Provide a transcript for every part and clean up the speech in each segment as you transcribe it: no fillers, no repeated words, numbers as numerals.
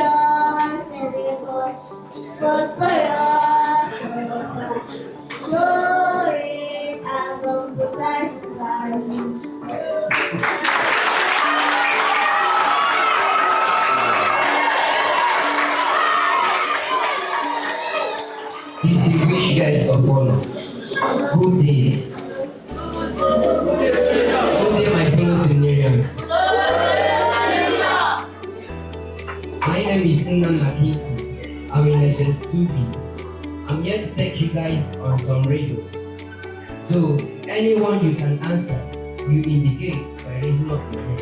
prosperous and because prosperous glory above the stars and Distinguished guests of honor, good day. Good day, my fellow seminarians. My name is Immaculate. I'm in SS2B. I'm here to take you guys on some radios. So, anyone you can answer, you indicate by raising up your hand.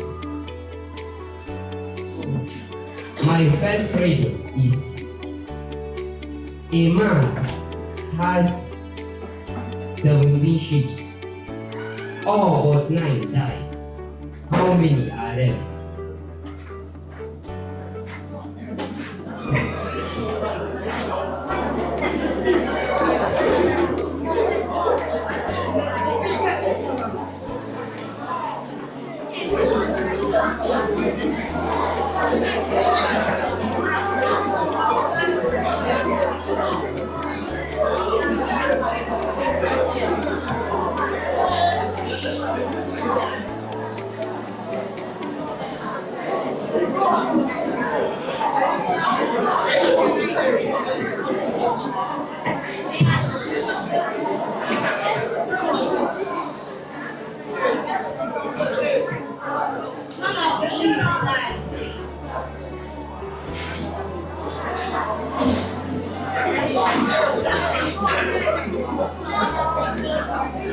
My first radio is: a man has 17 sheep. All but 9 died. How many are left?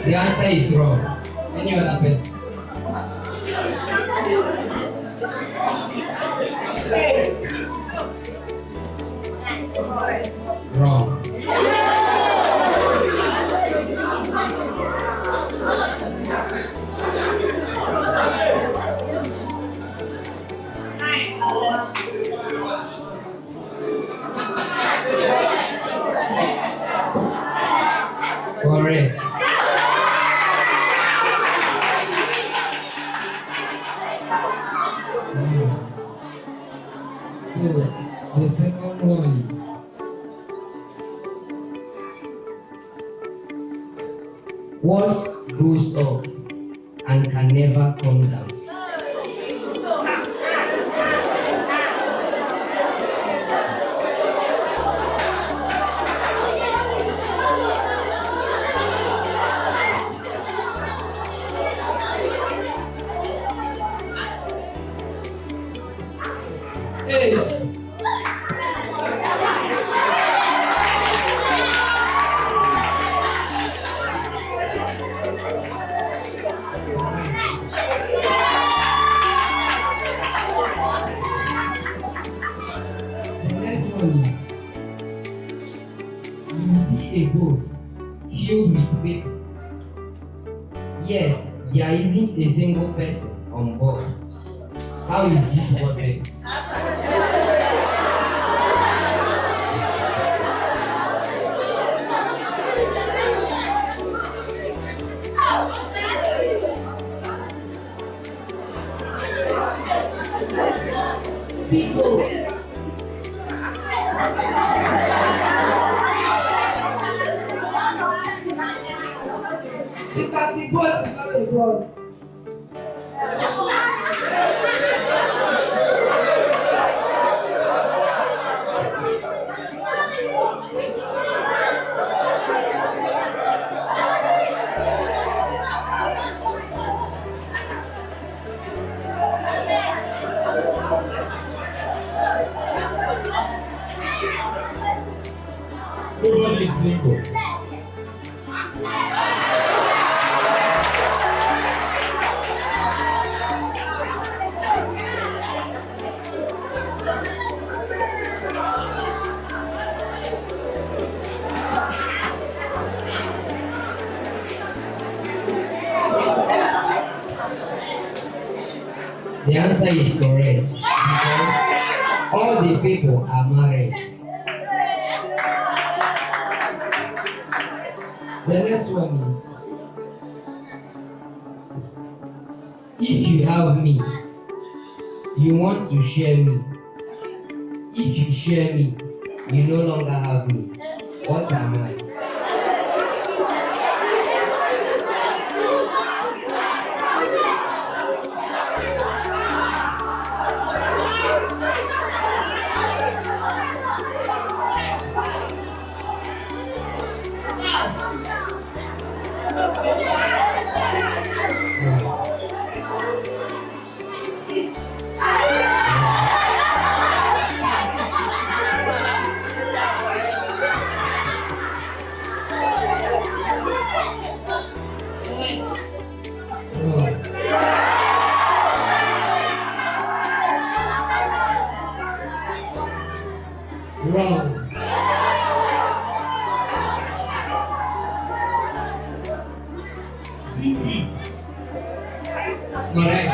The answer is wrong. Any other person? Wrong. Correct. So, the second one is: what goes up and can never come down? You see a boat filled with people, yet there isn't a single person on board. How is this possible? People. Because the boat is not a boat. Nobody is single. The answer is correct because all the people are married. The next one is: if you have me, you want to share me. If you share me, you no longer have me. What am I? Wrong. Correct.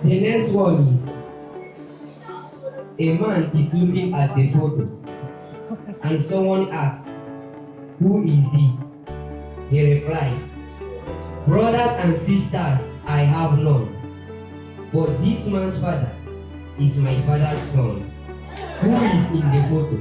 The next one is a man is looking at a photo and someone asks, "Who is it?" He replies, "Brothers and sisters, I have none. But this man's father is my father's son. Who is in the photo?"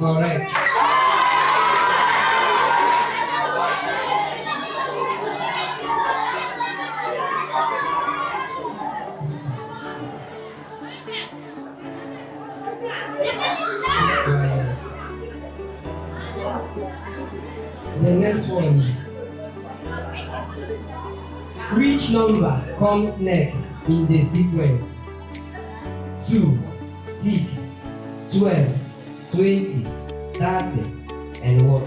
Correct. The next one is, which number comes next in the sequence? 2, 6, 12, 20, 30, and what?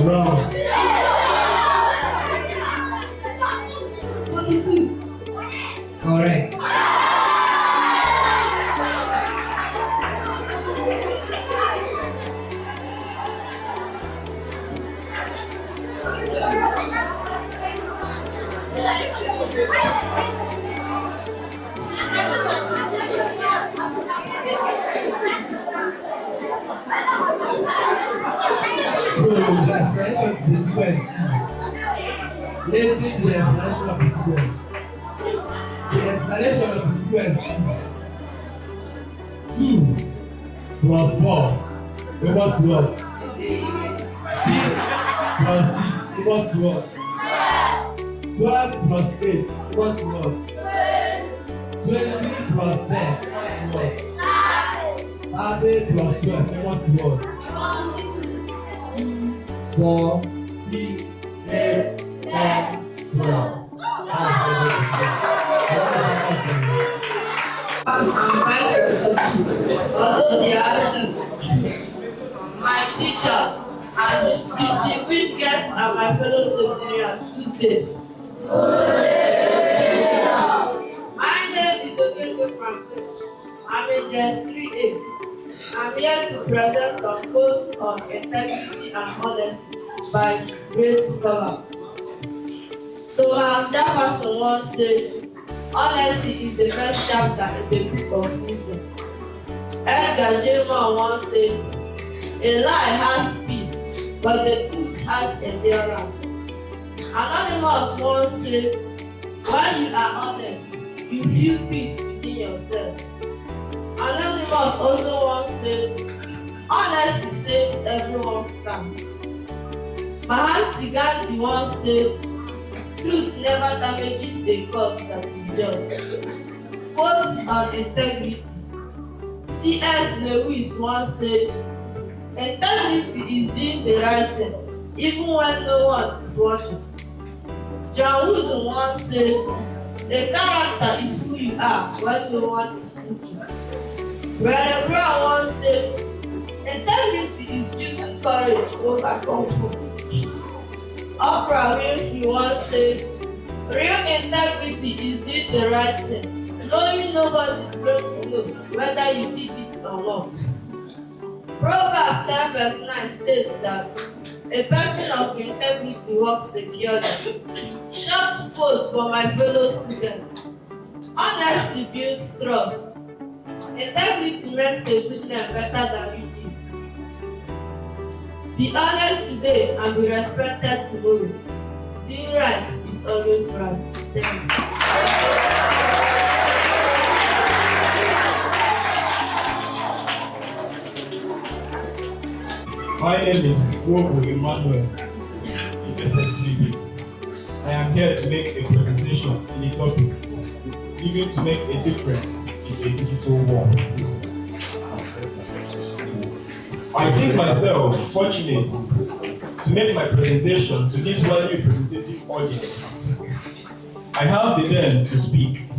Wrong. 42. Correct. So the explanation to the sequence is listen to the explanation of the sequence. The explanation of the sequence is 2 plus 4 equals to what? 6 plus 6 equals to what? 12 plus 8 equals to what? 20 plus 10 equals to what? 30 plus 12 equals to what? 4, 6, 8, 10, 12. I'm vice although they are absent. My teacher and distinguished guests and my fellow seminarians today. My name is Ahiaeke Francis. I'm in JS 3A. I'm here to present some quotes on integrity and honesty by great scholars. So as Jefferson once said, honesty is the first chapter in the book of wisdom. Edgar J. once said, a lie has speed, but the truth has endurance. Anonymous once said, when you are honest, you feel peace within yourself. Anonymous also once said, honesty saves everyone's time. Mahatma Gandhi once said, truth never damages a cause that is just. Quotes on integrity. C.S. Lewis once said, integrity is doing the right thing, even when no one is watching. John Wooden once said, a character is who you are when no one is looking. Brother Brown once said, integrity is choosing courage over comfort. Oprah Winfrey once said, real integrity is doing the right thing, knowing nobody is going to know whether you did it or not. Proverbs 10 verse 9 states that a person of integrity walks securely. Short quotes for my fellow students. Honesty builds trust. Integrity makes a good name better than it is. Be honest today and be respected tomorrow. Doing right is always right. Thanks. My name is Immaculate Conception. I am here to make a presentation on the topic, living to make a difference in a digital world. I think myself fortunate to make my presentation to this widely representative audience. I have the pen to speak,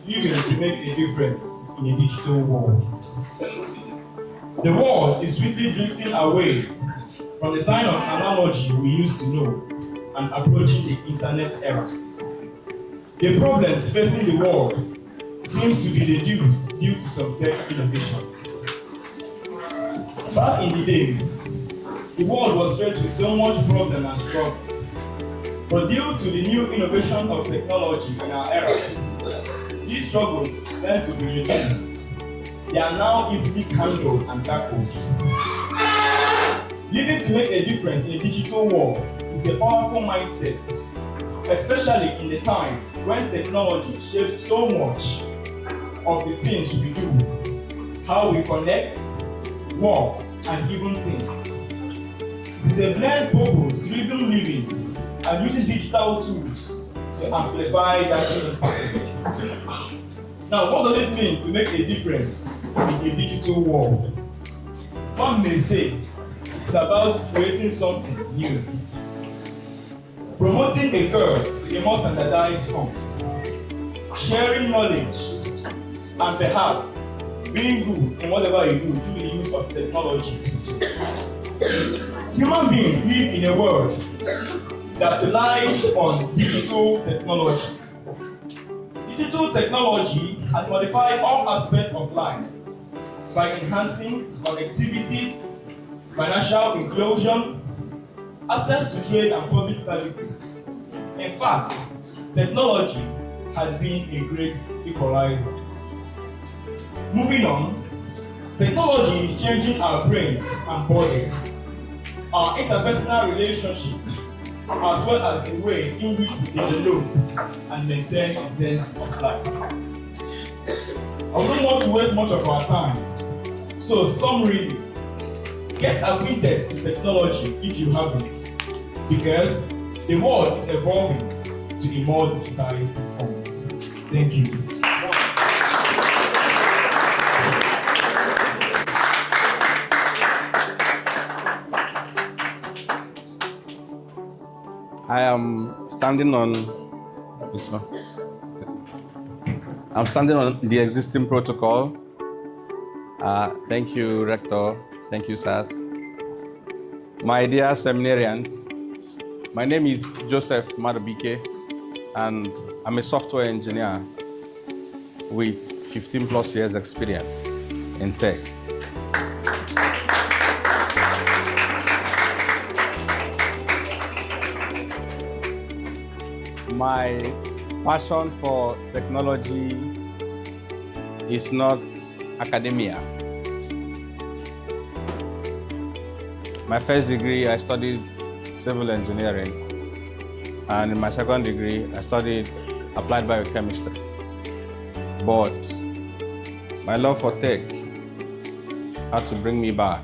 living to make a difference in a digital world. The world is swiftly drifting away from the time of analogy we used to know and approaching the internet era. The problems facing the world seems to be reduced due to some tech innovation. Back in the days, the world was faced with so much problem and struggle. But due to the new innovation of technology in our era, these struggles tend to be reduced. They are now easily handled and tackled. Living to make a difference in a digital world is a powerful mindset, especially in the time when technology shapes so much of the things we do, how we connect, work, and even think. It's a blend purpose-driven living and using digital tools to amplify that impact. Now, what does it mean to make a difference in a digital world? One may say it's about creating something new, promoting a cause to a more standardized form, sharing knowledge, and perhaps being good in whatever you do through the use of technology. Human beings live in a world that relies on digital technology. Digital technology has modified all aspects of life by enhancing connectivity, financial inclusion, access to trade and public services. In fact, technology has been a great equalizer. Moving on, technology is changing our brains and bodies, our interpersonal relationship, as well as the way in which we develop and maintain a sense of life. I don't want to waste much of our time, so summary: get acquainted to technology if you haven't, because the world is evolving to a more digitized form. Thank you. I am standing on this one. I'm standing on the existing protocol. Thank you, Rector. Thank you, SAS. My dear seminarians, my name is Joseph Madabike, and I'm a software engineer with 15 plus years experience in tech. My passion for technology is not academia. My first degree, I studied civil engineering, and in my second degree, I studied applied biochemistry. But my love for tech had to bring me back,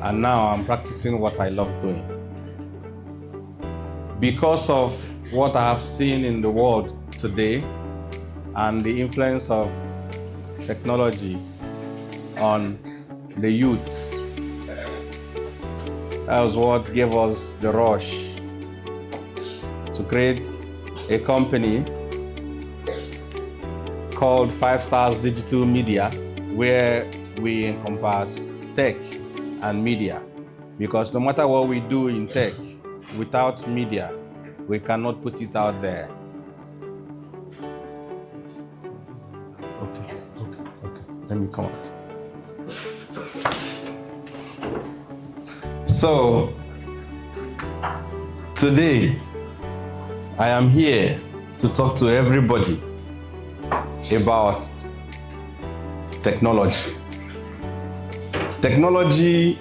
and now I'm practicing what I love doing. Because of what I have seen in the world today and the influence of technology on the youth, that was what gave us the rush to create a company called 5 Stars Digital Media, where we encompass tech and media. Because no matter what we do in tech, without media, we cannot put it out there. Okay. Let me come out. So, today, I am here to talk to everybody about technology. Technology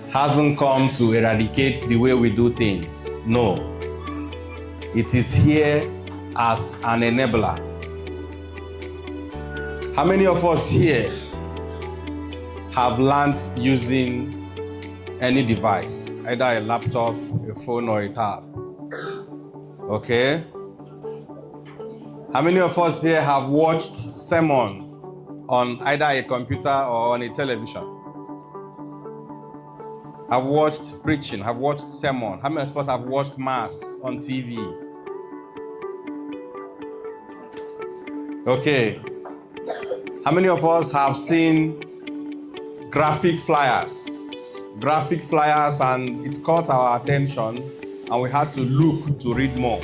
hasn't come to eradicate the way we do things. No. It is here as an enabler. How many of us here have learned using any device, either a laptop, a phone, or a tab? Okay? How many of us here have watched sermon on either a computer or on a television? Have watched preaching, have watched sermon. How many of us have watched mass on TV? Okay. How many of us have seen graphic flyers? Graphic flyers, and it caught our attention, and we had to look to read more.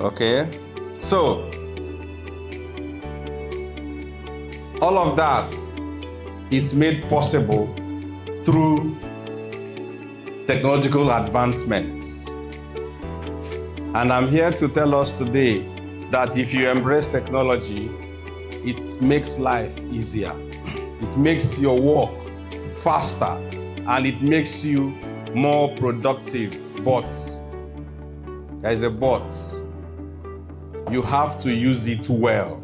Okay. So, all of that is made possible through technological advancements. And I'm here to tell us today that if you embrace technology, it makes life easier. It makes your work faster, and it makes you more productive. But there is a but. You have to use it well.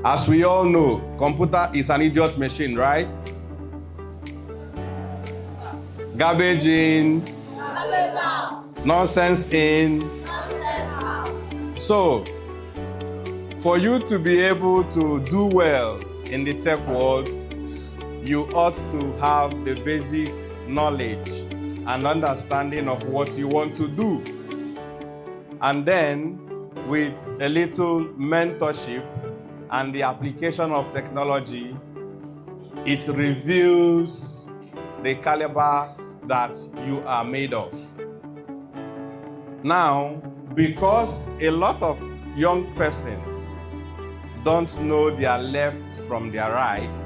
As we all know, computer is an idiot machine, right? Garbage in, garbage out. Nonsense in, nonsense out. So, for you to be able to do well in the tech world, you ought to have the basic knowledge and understanding of what you want to do. And then, with a little mentorship and the application of technology, it reveals the caliber that you are made of. Now, because a lot of young persons don't know their left from their right,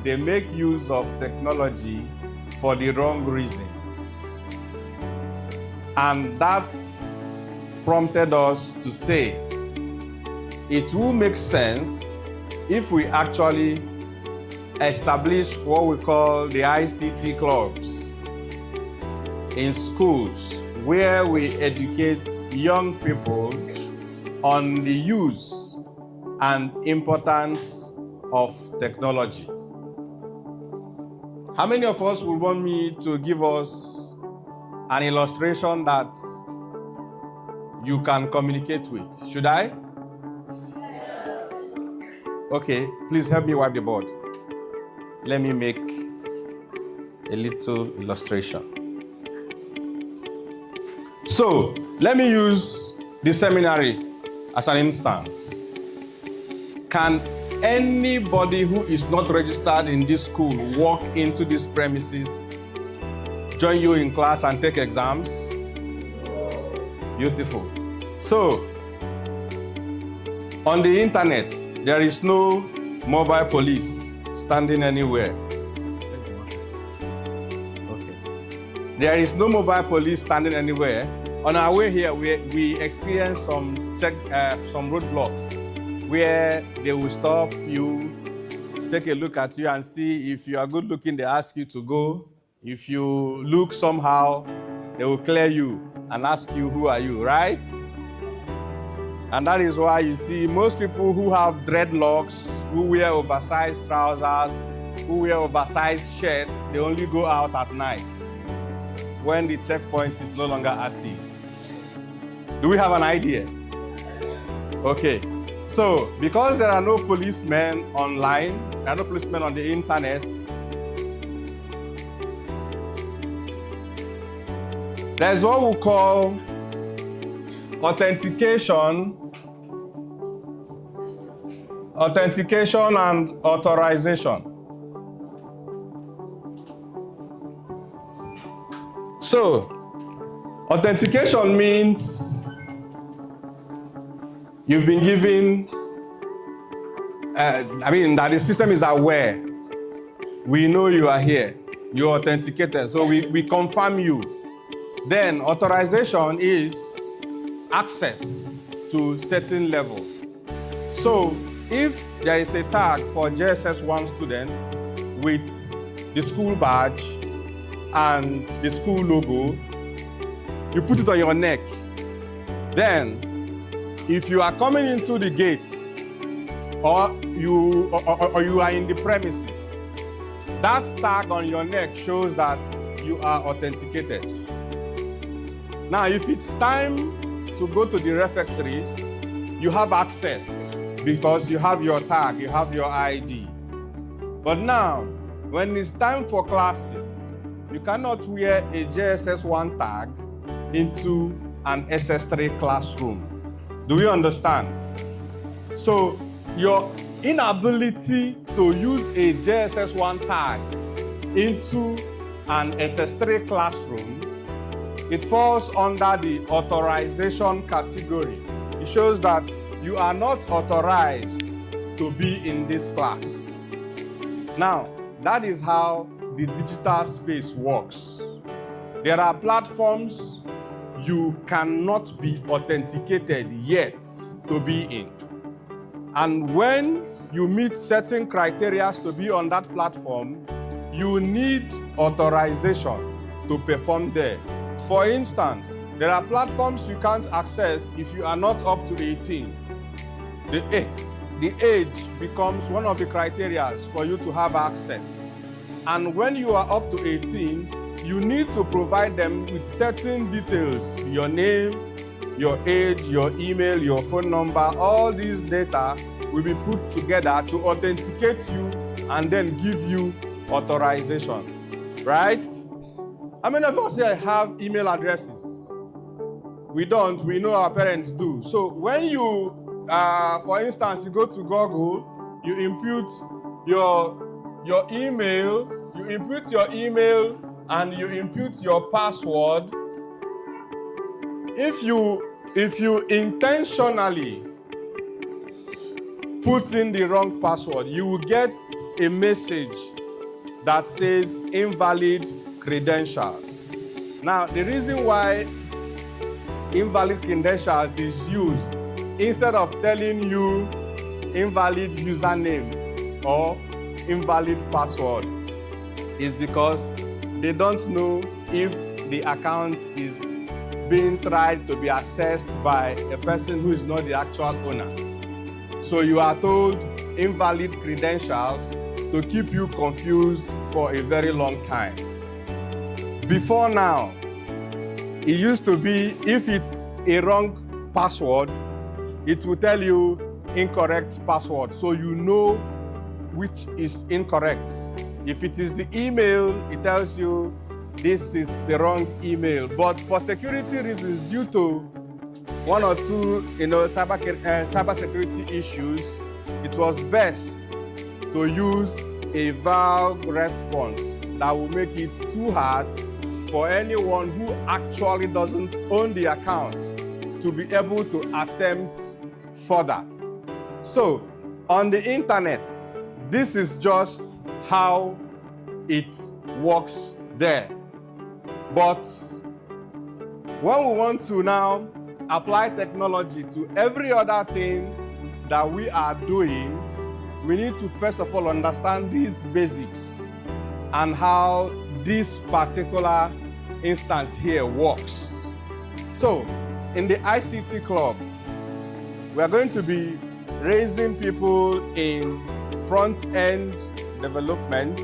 they make use of technology for the wrong reasons. And that prompted us to say, it will make sense if we actually establish what we call the ICT Clubs in schools, where we educate young people on the use and importance of technology. How many of us would want me to give us an illustration that you can communicate with? Should I? Okay, please help me wipe the board. Let me make a little illustration. So, let me use the seminary as an instance. Can anybody who is not registered in this school walk into these premises, join you in class and take exams? Beautiful. So, on the internet, there is no mobile police standing anywhere. Okay. There is no mobile police standing anywhere. On our way here, we experienced some roadblocks where they will stop you, take a look at you and see if you are good looking, they ask you to go. If you look somehow, they will clear you and ask you, who are you, right? And that is why you see most people who have dreadlocks, who wear oversized trousers, who wear oversized shirts, they only go out at night when the checkpoint is no longer active. Do we have an idea? Okay. So, because there are no policemen online, there are no policemen on the internet, there's what we call authentication and authorization. So, authentication means you've been given, that the system is aware. We know you are here. You're authenticated. So we confirm you. Then authorization is access to certain level. So if there is a tag for JSS1 students with the school badge and the school logo, you put it on your neck. Then if you are coming into the gate or you are in the premises, that tag on your neck shows that you are authenticated. Now, if it's time to go to the refectory, you have access because you have your tag, you have your ID. But now, when it's time for classes, you cannot wear a JSS1 tag into an SS3 classroom. Do we understand? So your inability to use a JSS1 tag into an SS3 classroom, it falls under the authorization category. It shows that you are not authorized to be in this class. Now, that is how the digital space works. There are platforms you cannot be authenticated yet to be in. And when you meet certain criteria to be on that platform, you need authorization to perform there. For instance, there are platforms you can't access if you are not up to 18. The age becomes one of the criteria for you to have access. And when you are up to 18, you need to provide them with certain details, your name, your age, your email, your phone number. All these data will be put together to authenticate you and then give you authorization, right? How many of us here have email addresses? We don't, we know our parents do. So when you, for instance, you go to Google, you input your your email, you input your email and you input your password. If you intentionally put in the wrong password, you will get a message that says invalid credentials. Now, the reason why invalid credentials is used instead of telling you invalid username or invalid password is because they don't know if the account is being tried to be accessed by a person who is not the actual owner. So you are told invalid credentials to keep you confused for a very long time. Before now, it used to be if it's a wrong password, it will tell you incorrect password, so you know which is incorrect. If it is the email, it tells you this is the wrong email. But for security reasons, due to one or two cyber security issues, it was best to use a vague response that will make it too hard for anyone who actually doesn't own the account to be able to attempt further. So on the internet, this is just how it works there. But when we want to now apply technology to every other thing that we are doing, we need to first of all understand these basics and how this particular instance here works. So in the ICT Club, we are going to be raising people in front-end development.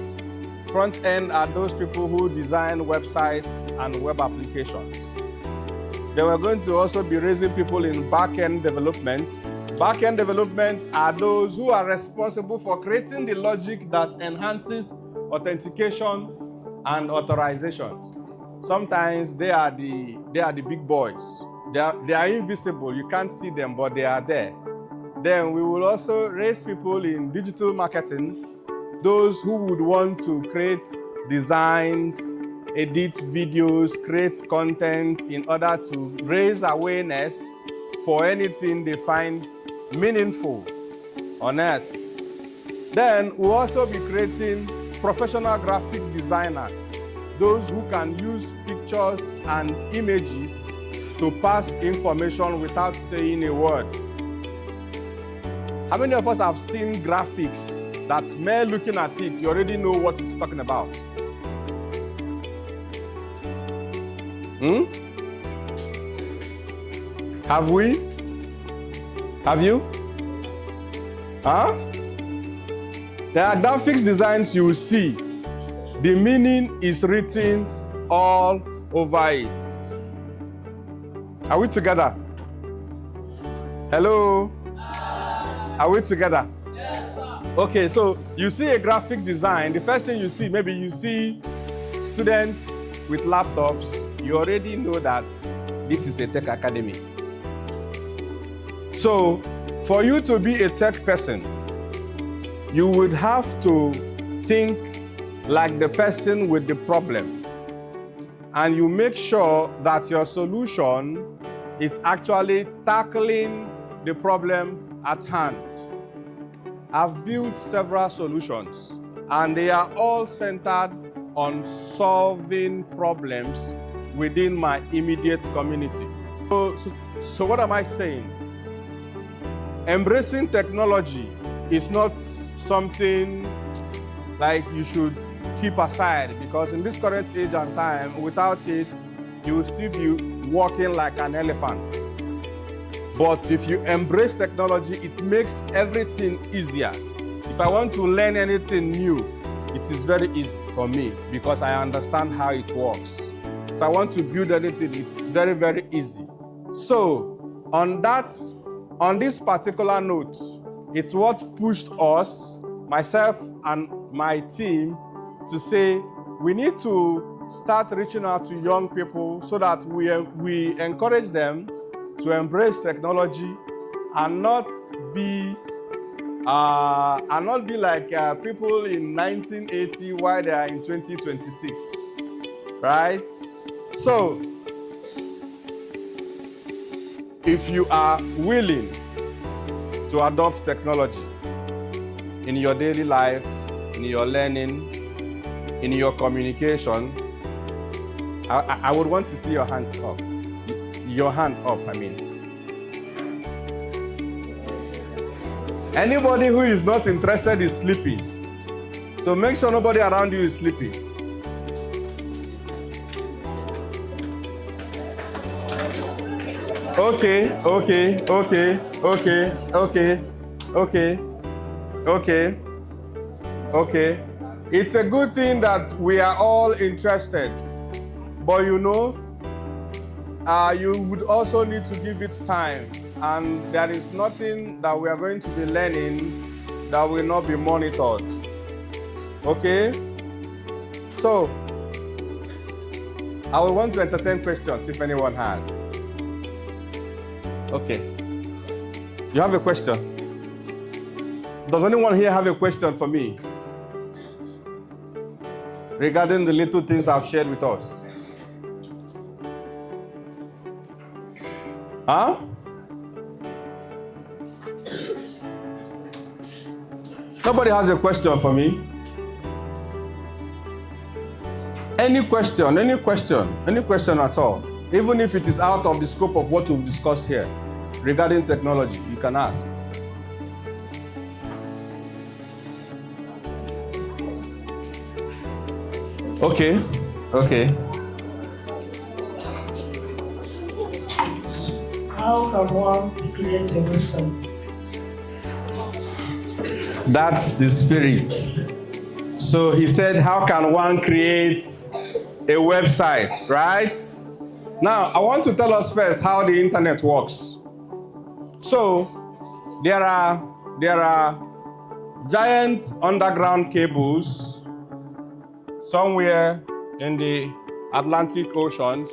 Front-end are those people who design websites and web applications. Then we're going to also be raising people in back-end development. Back-end development are those who are responsible for creating the logic that enhances authentication and authorization. Sometimes they are the big boys. They are invisible. You can't see them, but they are there. Then we will also raise people in digital marketing, those who would want to create designs, edit videos, create content in order to raise awareness for anything they find meaningful on earth. Then we'll also be creating professional graphic designers, those who can use pictures and images to pass information without saying a word. How many of us have seen graphics that mere looking at it, you already know what it's talking about? Have we? Have you? Huh? There are graphics designs you will see. The meaning is written all over it. Are we together? Hello? Are we together? Yes, sir. Okay, so you see a graphic design. The first thing you see, maybe you see students with laptops. You already know that this is a tech academy. So for you to be a tech person, you would have to think like the person with the problem. And you make sure that your solution is actually tackling the problem at hand. I've built several solutions, and they are all centered on solving problems within my immediate community. So what am I saying? Embracing technology is not something like you should keep aside, because in this current age and time, without it, you will still be walking like an elephant. But if you embrace technology, it makes everything easier. If I want to learn anything new, it is very easy for me because I understand how it works. If I want to build anything, it's very, very easy. So on this particular note, it's what pushed us, myself and my team, to say we need to start reaching out to young people so that we encourage them to embrace technology and not be and not be like people in 1980 while they are in 2026, right? So, if you are willing to adopt technology in your daily life, in your learning, in your communication, I would want to see your hands up. Your hand up, I mean. Anybody who is not interested is sleeping. So make sure nobody around you is sleeping. Okay. It's a good thing that we are all interested. But you know, you would also need to give it time. And there is nothing that we are going to be learning that will not be monitored. Okay? So, I will want to entertain questions if anyone has. Okay. You have a question? Does anyone here have a question for me regarding the little things I've shared with us? Huh? Nobody has a question for me? Any question at all. Even if it is out of the scope of what we've discussed here regarding technology, you can ask. Okay. How can one create a website? That's the spirit. So he said, how can one create a website, right? Now, I want to tell us first how the internet works. So, there are giant underground cables somewhere in the Atlantic Oceans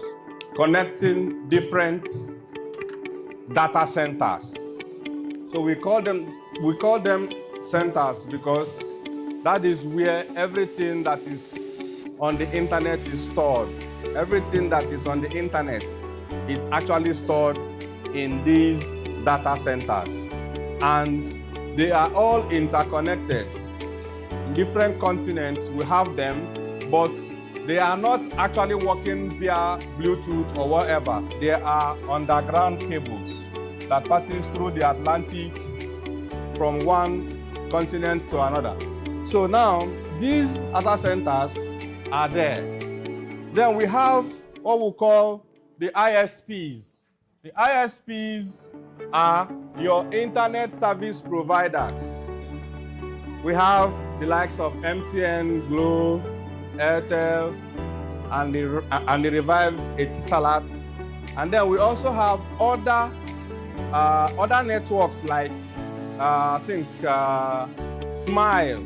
connecting different data centers. So we call them centers because that is where everything that is on the internet is stored. Everything that is on the internet is actually stored in these data centers. And they are all interconnected. In different continents, we have them, but they are not actually working via Bluetooth or whatever. They are underground cables that passes through the Atlantic from one continent to another. So now, these data centers are there. Then we have what we call the ISPs. The ISPs are your internet service providers. We have the likes of MTN, Glo, Airtel, and the Revive Etisalat. And then we also have other networks like Smile.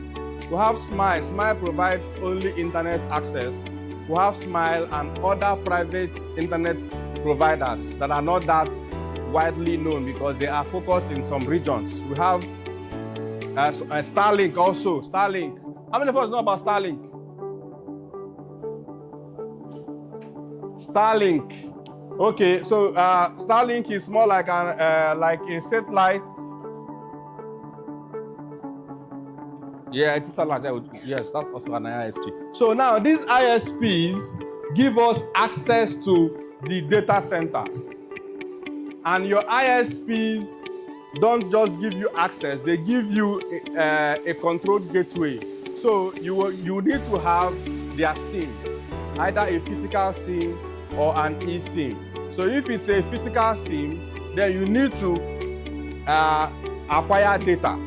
We have Smile. Smile provides only internet access. We have Smile and other private internet providers that are not that widely known because they are focused in some regions. We have Starlink also. Starlink. How many of us know about Starlink? Starlink. Okay, so Starlink is more like a satellite. Yeah, it is like that. Yes, that's also an ISP. So now these ISPs give us access to the data centers. And your ISPs don't just give you access, they give you a controlled gateway. So you need to have their SIM, either a physical SIM or an eSIM. So if it's a physical SIM, then you need to acquire data.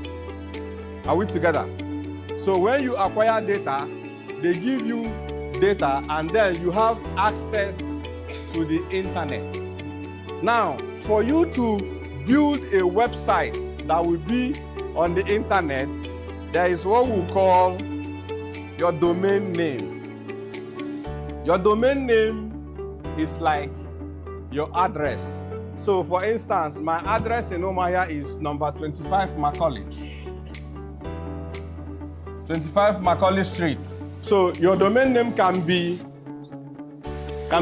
Are we together? So when you acquire data, they give you data and then you have access to the internet. Now, for you to build a website that will be on the internet, there is what we call your domain name. Your domain name is like your address. So for instance, my address in Umuahia is number 25 Macaulay. 25 Macaulay Street. So your domain name can be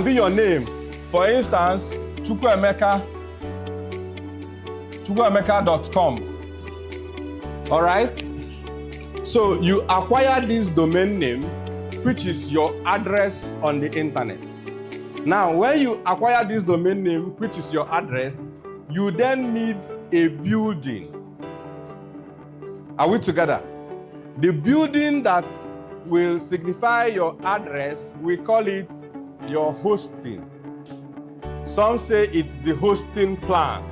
your name. For instance, chukwuemeka.com. All right? So you acquire this domain name, which is your address on the internet. Now, when you acquire this domain name, which is your address, you then need a building. Are we together? The building that will signify your address, we call it your hosting. Some say it's the hosting plan.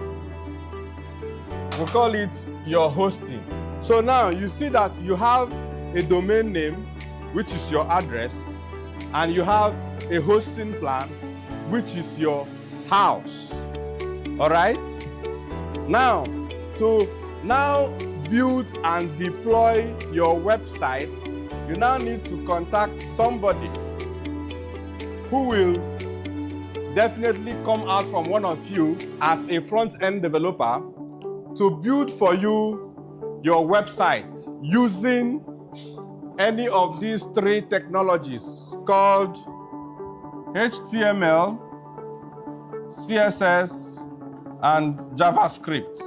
We call it your hosting. So now you see that you have a domain name, which is your address, and you have a hosting plan, which is your house. All right? Now, to build and deploy your website, you now need to contact somebody who will definitely come out from one of you as a front-end developer to build for you your website using any of these three technologies called HTML, CSS, and JavaScript.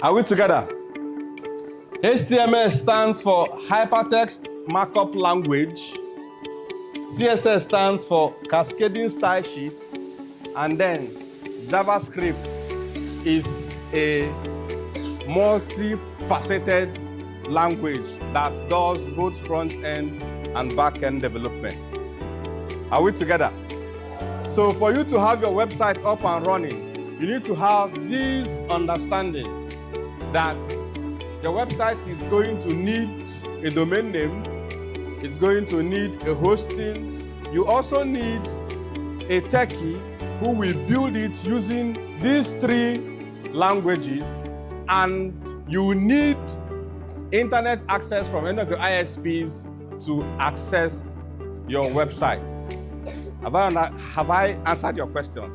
Are we together? HTML stands for Hypertext Markup Language. CSS stands for Cascading Style Sheet. And then JavaScript is a multifaceted language that does both front-end and back-end development. Are we together? So for you to have your website up and running, you need to have this understanding that your website is going to need a domain name, it's going to need a hosting. You also need a techie who will build it using these three languages, and you need internet access from any of your ISPs to access your website. Have I answered your question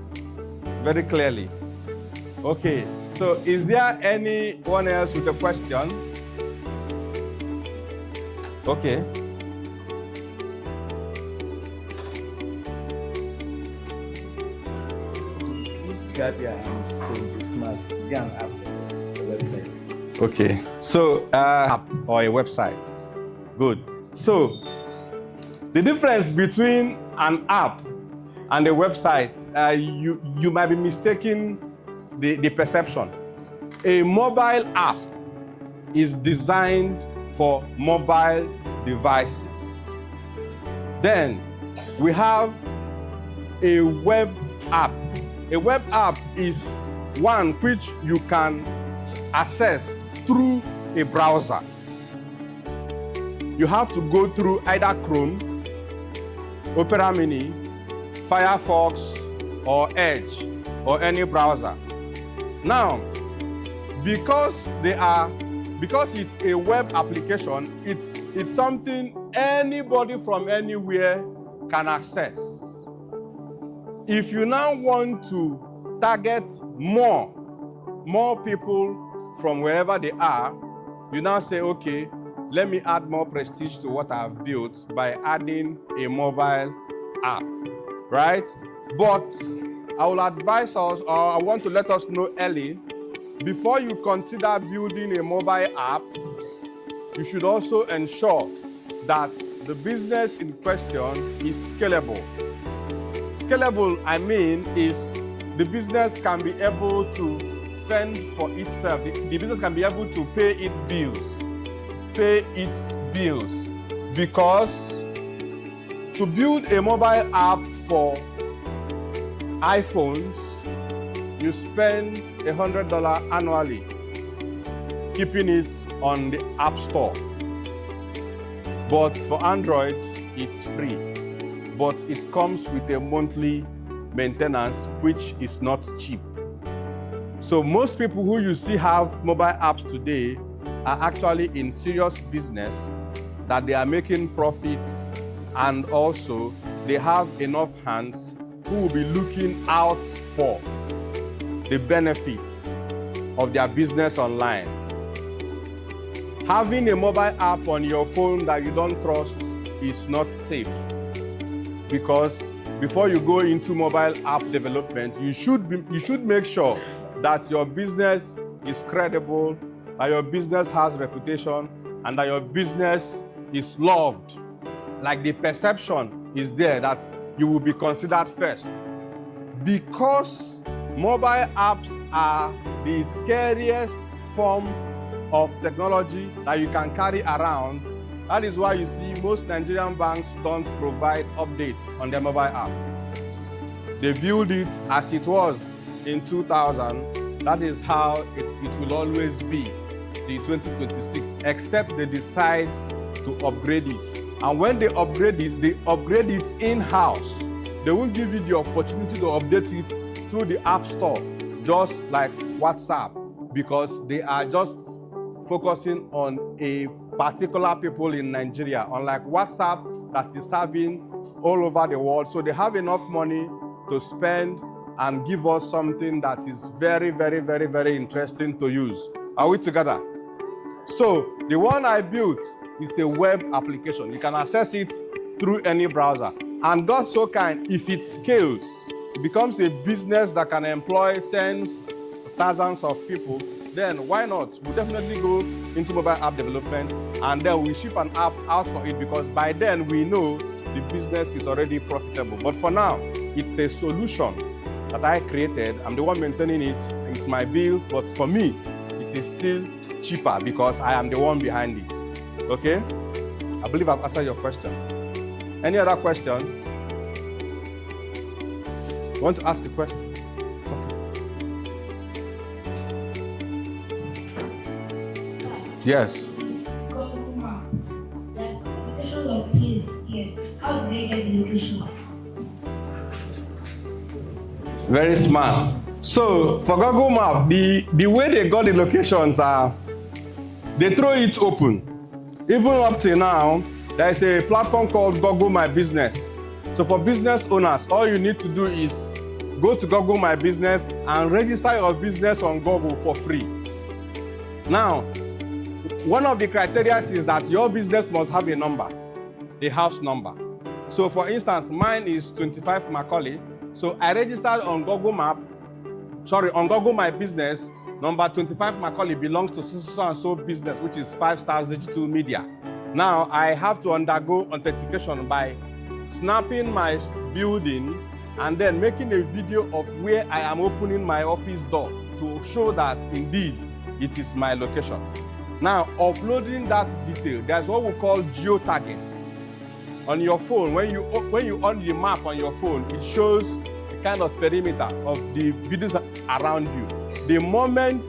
very clearly? Okay, so is there anyone else with a question? Okay. Okay, so app or a website. Good. So the difference between an app and a website, you might be mistaking the perception. A mobile app is designed for mobile devices. Then we have a web app. A web app is one which you can access through a browser. You have to go through either Chrome, Opera Mini, Firefox, or Edge, or any browser. Now, because it's a web application, it's something anybody from anywhere can access. If you now want to target more people from wherever they are, you now say, okay, let me add more prestige to what I've built by adding a mobile app, right? But I will advise us, or I want to let us know early, before you consider building a mobile app, you should also ensure that the business in question is scalable. Scalable, I mean, is the business can be able to fend for itself. The business can be able to pay its bills. Because to build a mobile app for iPhones, you spend $100 annually keeping it on the App Store. But for Android, it's free. But it comes with a monthly maintenance, which is not cheap. So most people who you see have mobile apps today are actually in serious business, that they are making profits, and also they have enough hands who will be looking out for the benefits of their business online. Having a mobile app on your phone that you don't trust is not safe, because before you go into mobile app development, you should make sure that your business is credible, that your business has reputation, and that your business is loved. Like the perception is there that you will be considered first. Because mobile apps are the scariest form of technology that you can carry around, that is why you see most Nigerian banks don't provide updates on their mobile app. They build it as it was in 2000. That is how it will always be till 2026, except they decide to upgrade it. And when they upgrade it in-house. They won't give you the opportunity to update it through the App Store, just like WhatsApp, because they are just focusing on a particular people in Nigeria, unlike WhatsApp that is serving all over the world. So they have enough money to spend and give us something that is very, very, very, very interesting to use. Are we together? So the one I built is a web application. You can access it through any browser. And God so kind, if it scales, it becomes a business that can employ tens, thousands of people, then why not? We'll definitely go into mobile app development, and then we ship an app out for it, because by then we know the business is already profitable. But for now, it's a solution that I created. I'm the one maintaining it. It's my bill, but for me, it is still cheaper because I am the one behind it. Okay? I believe I've answered your question. Any other question? You want to ask a question? Yes. There's location of place here. How do they get the location? Very smart. So for Google Map, the way they got the locations are, they throw it open. Even up till now, there is a platform called Google My Business. So for business owners, all you need to do is go to Google My Business and register your business on Google for free. Now, one of the criteria is that your business must have a number, a house number. So for instance, mine is 25 Macaulay. So I registered on Google My Business, number 25 Macaulay belongs to so and so business, which is 5 Stars Digital Media. Now I have to undergo authentication by snapping my building and then making a video of where I am opening my office door to show that indeed it is my location. Now, uploading that detail, that's what we call geotagging. On your phone, when you on the map on your phone, it shows a kind of perimeter of the videos around you. The moment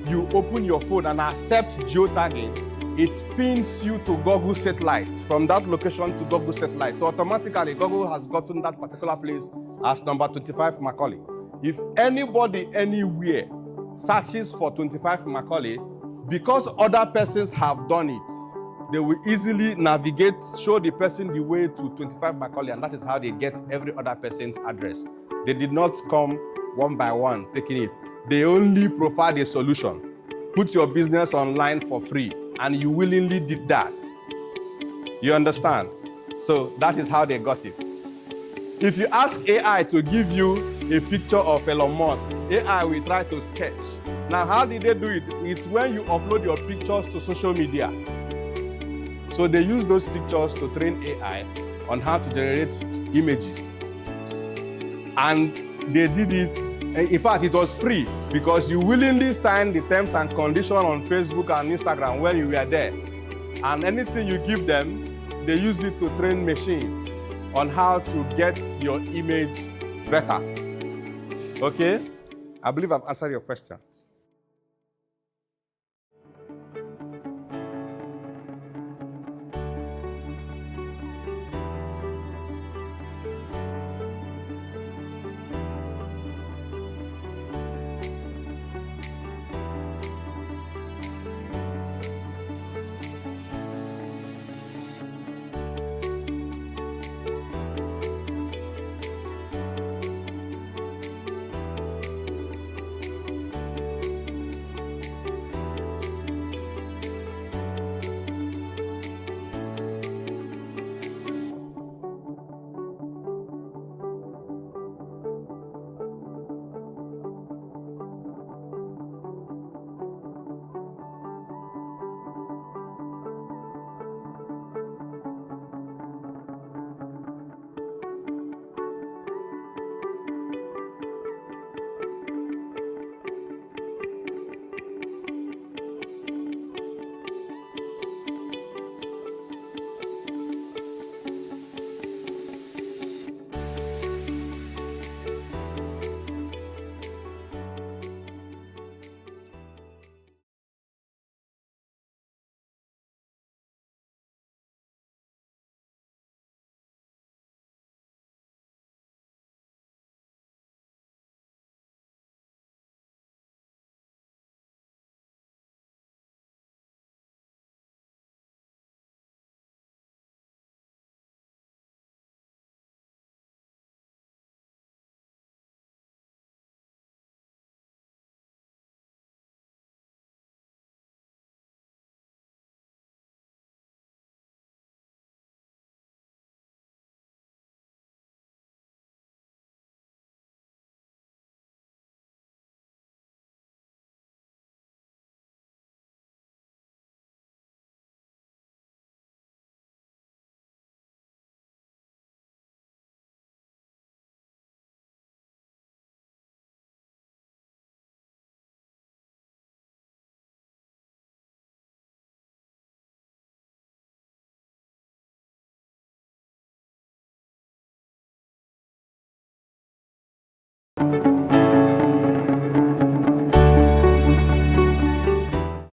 you open your phone and accept geotagging, it pins you to Google Satellite, from that location to Google Satellite. So automatically, Google has gotten that particular place as number 25 Macaulay. If anybody anywhere searches for 25 Macaulay, because other persons have done it, they will easily navigate, show the person the way to 25 Macaulay, and that is how they get every other person's address. They did not come one by one taking it. They only provide a solution. Put your business online for free, and you willingly did that. You understand? So that is how they got it. If you ask AI to give you a picture of Elon Musk, AI will try to sketch. Now, how did they do it? It's when you upload your pictures to social media. So they use those pictures to train AI on how to generate images. And they did it, in fact, it was free because you willingly signed the terms and conditions on Facebook and Instagram when you were there. And anything you give them, they use it to train machine on how to get your image better. Okay? I believe I've answered your question. you.